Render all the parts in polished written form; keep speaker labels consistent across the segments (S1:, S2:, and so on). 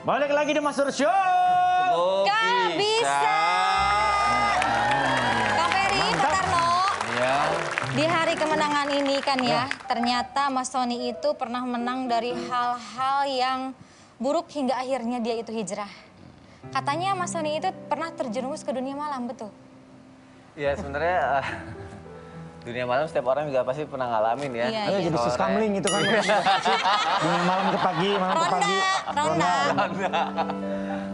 S1: Balik lagi di Master Show.
S2: Gak bisa. Kang Ferry, Pak Tarno.
S3: Iya.
S2: Di hari kemenangan ini kan ya, ternyata Mas Sony itu pernah menang dari hal-hal yang buruk hingga akhirnya dia itu hijrah. Katanya Mas Sony itu pernah terjerumus ke dunia malam, betul?
S3: Ya sebenarnya dunia malam setiap orang juga pasti pernah ngalamin ya.
S2: Iya,
S1: Ayo jadi sis kamling itu kan. Dunia malam ke pagi, malam ke pagi.
S2: Ronda.
S3: Nggak,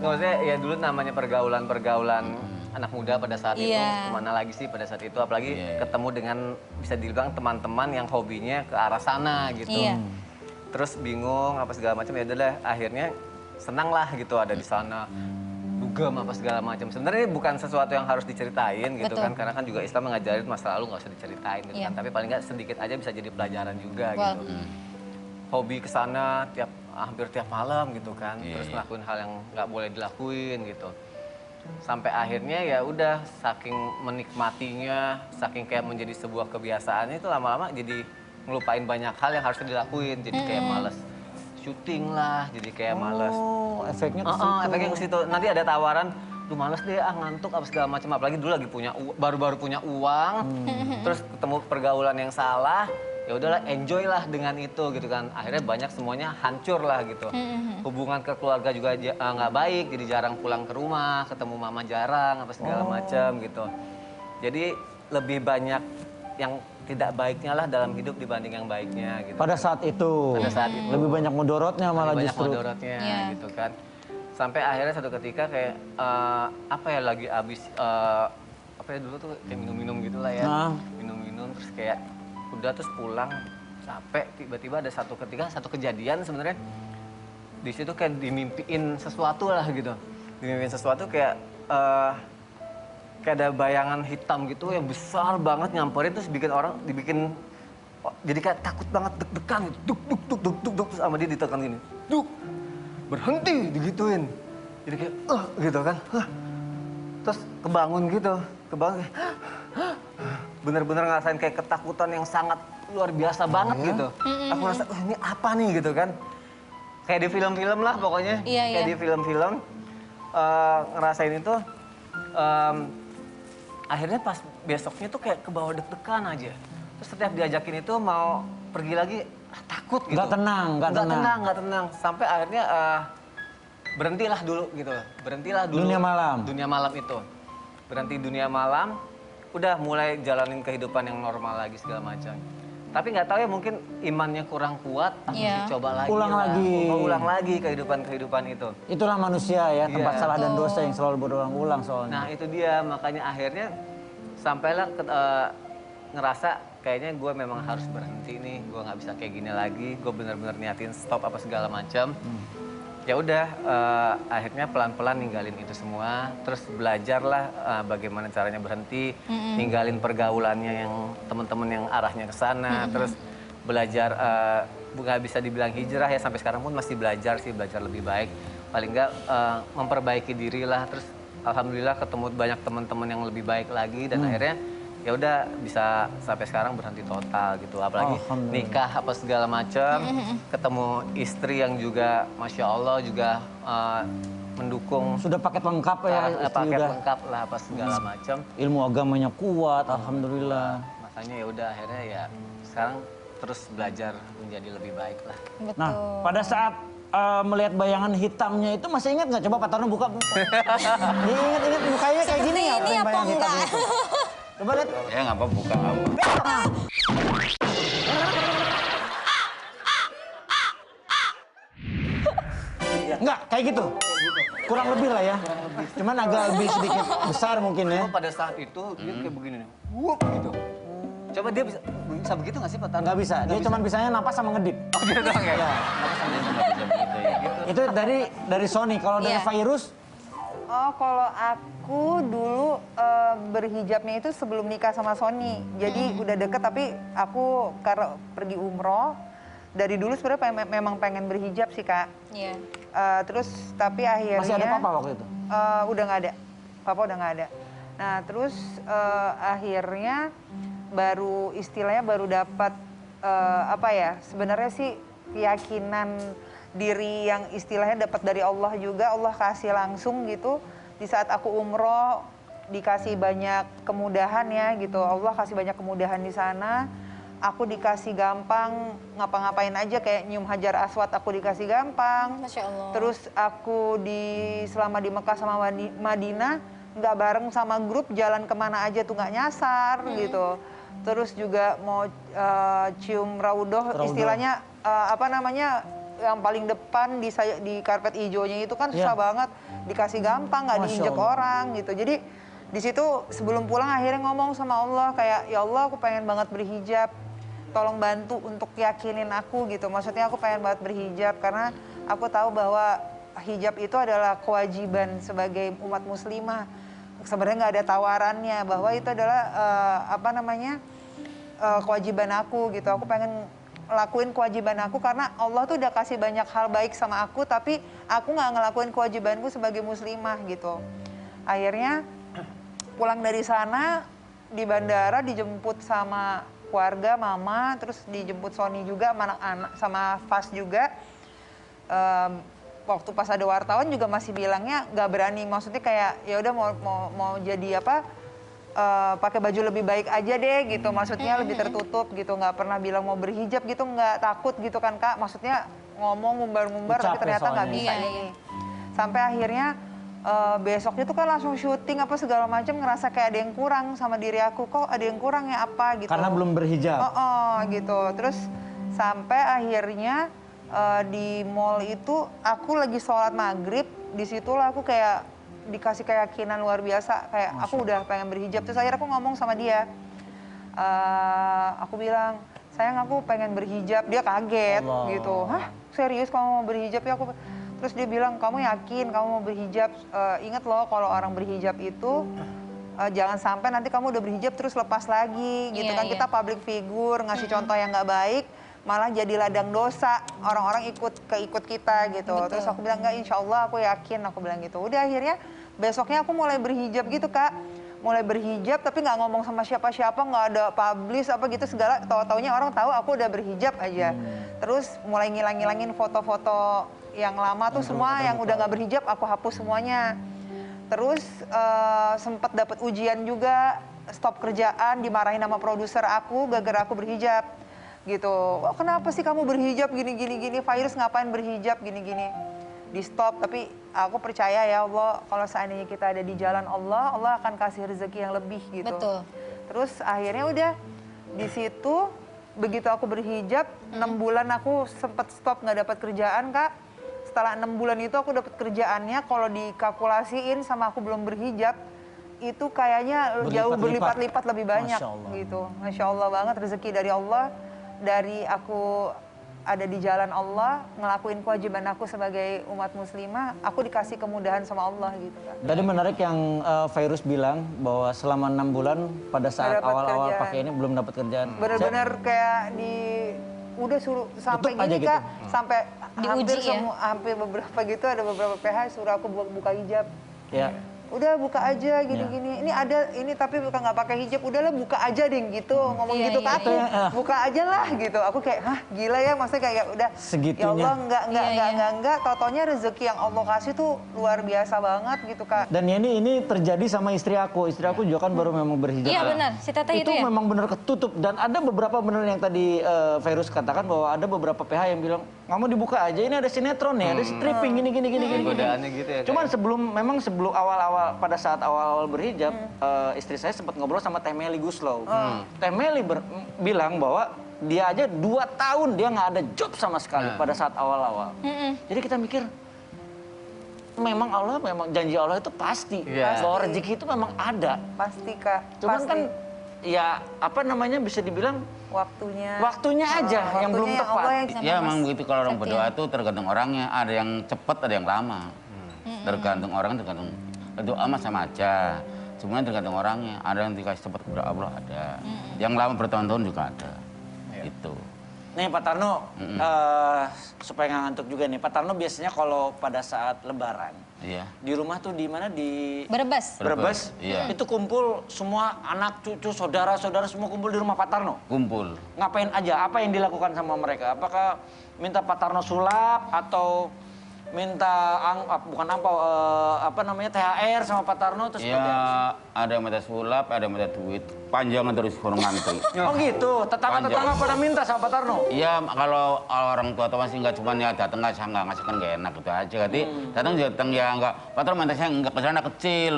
S3: maksudnya ya dulu namanya pergaulan anak muda pada saat itu.
S2: Iya.
S3: Kemana lagi sih pada saat itu, apalagi ketemu dengan bisa dibilang teman-teman yang hobinya ke arah sana gitu.
S2: Iya.
S3: Terus bingung apa segala macam, ya udahlah akhirnya senang lah gitu ada di sana. Dugem apa segala macam. Sebenarnya ini bukan sesuatu yang harus diceritain gitu
S2: Betul.
S3: kan, karena kan juga Islam mengajarin masa lalu nggak usah diceritain gitu
S2: Iya.
S3: kan. Tapi paling nggak sedikit aja bisa jadi pelajaran juga
S2: Well.
S3: gitu. Hobi ke sana hampir tiap malam gitu kan. Terus ngelakuin hal yang nggak boleh dilakuin gitu. Sampai akhirnya ya udah saking menikmatinya, saking kayak menjadi sebuah kebiasaan itu lama-lama jadi ngelupain banyak hal yang harus dilakuin. Jadi kayak males syuting lah, jadi kayak males.
S1: Oh, efeknya ke situ.
S3: Efeknya ke situ. Nanti ada tawaran, duh males deh ngantuk apa segala macam. Apalagi dulu lagi punya baru-baru punya uang, terus ketemu pergaulan yang salah, ya udahlah enjoy lah dengan itu gitu kan. Akhirnya banyak semuanya hancur lah gitu. Hubungan ke keluarga juga nggak baik, jadi jarang pulang ke rumah, ketemu mama jarang apa segala macam gitu. Jadi lebih banyak yang tidak baiknya lah dalam hidup dibanding yang baiknya gitu.
S1: Pada saat itu.
S3: Pada saat itu.
S1: Lebih banyak mudorotnya malah
S3: Lebih
S1: justru.
S3: banyak mudorotnya
S2: Iya.
S3: gitu kan. Sampai akhirnya satu ketika kayak apa ya lagi abis apa ya dulu tuh kayak minum-minum gitu lah ya.
S1: Nah.
S3: Minum-minum terus kayak udah terus pulang capek, tiba-tiba ada satu kejadian sebenarnya di situ kayak dimimpiin sesuatu lah gitu. Dimimpiin sesuatu kayak kayak ada bayangan hitam gitu yang besar banget nyamperin terus dibikin jadi kayak takut banget deg-degan gitu. Duk duk duk duk duk duk terus sama dia ditekan gini. Duk. Berhenti digituin. Jadi kayak gitu kan. Terus kebangun gitu. Kebangun kayak bener-bener ngerasain kayak ketakutan yang sangat luar biasa banget gitu. Aku ngerasa ini apa nih gitu kan. Kayak di film-film lah pokoknya.
S2: Iya,
S3: Kayak
S2: iya.
S3: di film-film ngerasain itu akhirnya pas besoknya tuh kayak ke bawah deg-degan aja. Terus setiap diajakin itu mau pergi lagi takut gitu.
S1: Nggak tenang, nggak tenang.
S3: Nggak tenang. Sampai akhirnya berhentilah dulu gitu. Berhentilah dulu.
S1: Dunia malam.
S3: Dunia malam itu. Berhenti dunia malam, udah mulai jalanin kehidupan yang normal lagi segala macam. Tapi nggak tahu ya mungkin imannya kurang kuat,
S2: Iya.
S3: coba lagi.
S1: Ulang
S3: lah.
S1: lagi.
S3: Mau ulang lagi kehidupan itu.
S1: Itulah manusia ya, tempat
S3: Iya.
S1: salah dan dosa yang selalu berulang-ulang soalnya.
S3: Nah itu dia, makanya akhirnya sampailah ngerasa kayaknya gue memang harus berhenti nih, gue nggak bisa kayak gini lagi, gue bener-bener niatin stop apa segala macam. Ya udah, akhirnya pelan-pelan ninggalin itu semua, terus belajarlah bagaimana caranya berhenti, ninggalin pergaulannya yang teman-teman yang arahnya ke sana, terus belajar nggak bisa dibilang hijrah ya, sampai sekarang pun masih belajar sih, belajar lebih baik, paling nggak memperbaiki diri lah, terus alhamdulillah ketemu banyak teman-teman yang lebih baik lagi dan akhirnya ya udah bisa sampai sekarang berhenti total gitu, apalagi nikah apa segala macam, ketemu istri yang juga masya Allah juga mendukung,
S1: Sudah paket lengkap ya, istri
S3: paket
S1: udah.
S3: lengkap lah apa segala macam.
S1: Ilmu agamanya kuat, alhamdulillah.
S3: Makanya ya udah akhirnya ya sekarang terus belajar menjadi lebih baik lah.
S2: Betul.
S1: Nah, pada saat melihat bayangan hitamnya itu masih ingat nggak? Coba Pak Tarno buka. Ingat mukanya kayak gini ya,
S2: Seperti ini apa
S1: bayang hitam
S2: enggak?
S1: itu. Coba lihat.
S4: Ya nggak apa buka apa.
S1: Enggak, kayak gitu. Kurang lebih lah ya. Cuman agak lebih sedikit besar mungkin ya.
S3: Oh, pada saat itu dia kayak begini nih, wup gitu. Coba dia bisa begitu nggak sih Pak Tarno?
S1: Nggak bisa, dia cuma bisanya napas sama ngedip.
S3: Oh gitu doang ya?
S1: Iya.
S3: Apa sama dia nggak bisa begitu ya? Gitu.
S1: Itu dari Sony. Kalau dari
S2: Iya.
S1: Virus,
S5: Oh, kalau aku dulu berhijabnya itu sebelum nikah sama Sony. Jadi udah deket, tapi aku karena pergi umroh, dari dulu sebenarnya memang pengen berhijab sih, Kak.
S2: Iya.
S5: Terus tapi akhirnya...
S1: masih ada papa waktu itu?
S5: Udah nggak ada. Papa udah nggak ada. Nah, terus akhirnya istilahnya baru dapat apa ya? Sebenarnya sih keyakinan diri yang istilahnya dapat dari Allah juga, Allah kasih langsung gitu. Di saat aku umroh dikasih banyak kemudahan ya gitu, Allah kasih banyak kemudahan di sana. Aku dikasih gampang ngapa-ngapain aja, kayak nyium hajar aswad aku dikasih gampang.
S2: Masya Allah.
S5: Terus aku selama di Mekah sama Madinah nggak bareng sama grup, jalan kemana aja tuh nggak nyasar gitu. Terus juga mau cium raudoh, istilahnya apa namanya, yang paling depan di karpet hijaunya itu kan susah banget, dikasih gampang, nggak diinjek orang gitu. Jadi di situ sebelum pulang akhirnya ngomong sama Allah kayak, ya Allah aku pengen banget berhijab, tolong bantu untuk yakinin aku gitu. Maksudnya aku pengen banget berhijab karena aku tahu bahwa hijab itu adalah kewajiban sebagai umat muslimah. Sebenarnya nggak ada tawarannya, bahwa itu adalah apa namanya, kewajiban aku gitu. Aku pengen lakuin kewajiban aku karena Allah tuh udah kasih banyak hal baik sama aku, tapi aku nggak ngelakuin kewajibanku sebagai muslimah gitu. Akhirnya pulang dari sana, di bandara dijemput sama keluarga, mama, terus dijemput Sony juga sama anak-anak, sama Fas juga. Waktu pas ada wartawan juga masih bilangnya nggak berani, maksudnya kayak ya udah mau jadi apa, pakai baju lebih baik aja deh gitu, maksudnya lebih tertutup gitu, nggak pernah bilang mau berhijab gitu, nggak takut gitu kan Kak, maksudnya ngomong ngumbar-ngumbar tapi ternyata nggak bisa ini. Sampai akhirnya besoknya tuh kan langsung syuting apa segala macam, ngerasa kayak ada yang kurang sama diri aku, kok ada yang kurang ya apa gitu.
S1: Karena belum berhijab.
S5: Gitu. Terus sampai akhirnya di mall itu aku lagi sholat maghrib, disitulah aku kayak dikasih keyakinan luar biasa, kayak aku udah pengen berhijab. Terus akhirnya aku ngomong sama dia, aku bilang, sayang aku pengen berhijab. Dia kaget gitu, hah serius kamu mau berhijab ya? Terus dia bilang, kamu yakin kamu mau berhijab? Ingat loh kalau orang berhijab itu jangan sampai nanti kamu udah berhijab terus lepas lagi gitu kan. Kita public figure, ngasih contoh yang nggak baik, malah jadi ladang dosa, orang-orang keikut kita gitu. Betul. Terus aku bilang, enggak, insya Allah aku yakin, aku bilang gitu. Udah akhirnya besoknya aku mulai berhijab gitu Kak. Mulai berhijab tapi nggak ngomong sama siapa-siapa, nggak ada publish apa gitu segala. Taunya orang tahu aku udah berhijab aja. Terus mulai ngilang-ngilangin foto-foto yang lama tuh, semua yang udah nggak berhijab aku hapus semuanya. Terus sempat dapat ujian juga, stop kerjaan, dimarahin sama produser aku gara-gara aku berhijab gitu. Oh, kenapa sih kamu berhijab gini, Virus ngapain berhijab gini. Di stop, tapi aku percaya ya Allah, kalau seandainya kita ada di jalan Allah, Allah akan kasih rezeki yang lebih gitu.
S2: Betul.
S5: Terus akhirnya udah di situ, begitu aku berhijab, 6 bulan aku sempat stop nggak dapat kerjaan Kak. Setelah 6 bulan itu aku dapat kerjaannya, kalau dikalkulasiin sama aku belum berhijab, itu kayaknya jauh berlipat-lipat lebih banyak. Masya Allah. Gitu. Masya Allah banget, rezeki dari Allah. Dari aku ada di jalan Allah, ngelakuin kewajiban aku sebagai umat muslimah, aku dikasih kemudahan sama Allah gitu kan.
S1: Tadi menarik yang Virus bilang bahwa selama 6 bulan pada saat awal-awal pakai ini belum dapat kerjaan.
S5: Bener-bener kayak udah suruh sampai gini
S1: gitu.
S5: Kak, sampai
S2: Diuji
S5: hampir beberapa gitu, ada beberapa PH suruh aku buka hijab.
S1: Ya.
S5: Udah buka aja gini-gini. Ini ada ini tapi bukan nggak pakai hijab. Udahlah buka aja deh gitu. Ngomong gitu ke aku. Buka aja lah gitu. Aku kayak, hah gila ya, maksudnya kayak udah
S1: segitunya.
S5: Ya Allah enggak. Totonya rezeki yang Allah kasih tuh luar biasa banget gitu Kak.
S1: Dan ini terjadi sama istri aku. Istri aku juga kan baru memang berhijab.
S2: Iya benar, si Teteh itu ya.
S1: Memang benar ketutup, dan ada beberapa benar yang tadi Virus katakan bahwa ada beberapa PH yang bilang, kamu dibuka aja, ini ada sinetron ya, ada stripping gini.
S3: Godaannya gitu ya.
S1: Cuman sebelum awal-awal, pada saat awal-awal berhijab, istri saya sempat ngobrol sama Teh Meli Guslow. Teh Meli bilang bahwa dia aja 2 tahun dia nggak ada job sama sekali pada saat awal-awal. Jadi kita mikir, memang janji Allah itu pasti. Bahwa rezeki itu memang ada.
S5: Pasti Kak.
S1: Cuman
S5: pasti.
S1: kan ya apa namanya, bisa dibilang
S5: waktunya
S1: aja yang belum tepat.
S4: Ya emang begitu, kalau orang berdoa itu tergantung orangnya. Ada yang cepat, ada yang lama. Tergantung orang, tergantung. Doa mah sama aja. Sebenarnya tergantung orangnya. Ada yang dikasih cepat kepada Allah, ada. Yang lama bertahun-tahun juga ada. Gitu.
S1: Nih Pak Tarno, supaya nggak ngantuk juga nih. Pak Tarno biasanya kalau pada saat Lebaran,
S4: Iya.
S1: di rumah tuh di mana? Di
S2: Brebes.
S1: Brebes.
S4: Iya.
S1: Itu kumpul semua anak, cucu, saudara-saudara semua kumpul di rumah Pak Tarno.
S4: Kumpul.
S1: Ngapain aja? Apa yang dilakukan sama mereka? Apakah minta Pak Tarno sulap atau minta THR sama Pak Tarno terus seperti apa?
S4: Ya, ada yang minta sulap, ada yang minta duit. Panjangan terus kurang ngantri.
S1: Oh gitu, tetangga-tetangga pada minta sama Pak Tarno?
S4: Iya, kalau orang tua tuh masih nggak cuma ya datang nggak ngasih kan nggak enak gitu aja. Jadi datang ya nggak, Pak Tarno minta saya nggak kesana kecil.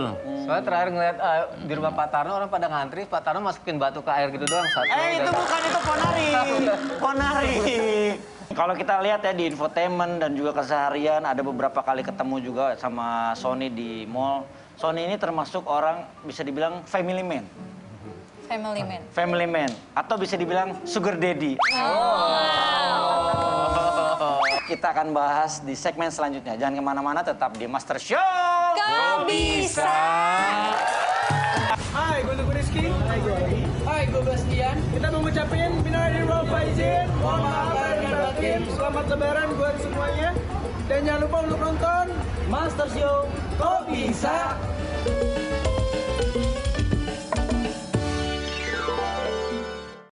S3: Soalnya terakhir ngeliat di rumah Pak Tarno orang pada ngantri, Pak Tarno masukin batu ke air gitu doang.
S1: Itu bukan, itu ponari. Ponari. Kalau kita lihat ya di infotainment dan juga keseharian, ada beberapa kali ketemu juga sama Sony di mall. Sony ini termasuk orang bisa dibilang family man.
S2: Family man.
S1: Family man. Atau bisa dibilang sugar daddy. Kita akan bahas di segmen selanjutnya. Jangan kemana-mana, tetap di Master Show.
S2: Kok bisa?
S6: Hai, gue Lugu Rizky. Hai, gue Adi. Hai, gue Bastian. Kita mau ngucapin minal aidin wal faizin. Mohon maaf lahir dan batin. Selamat Lebaran buat semuanya. Dan jangan lupa untuk nonton Master Show. Kok bisa?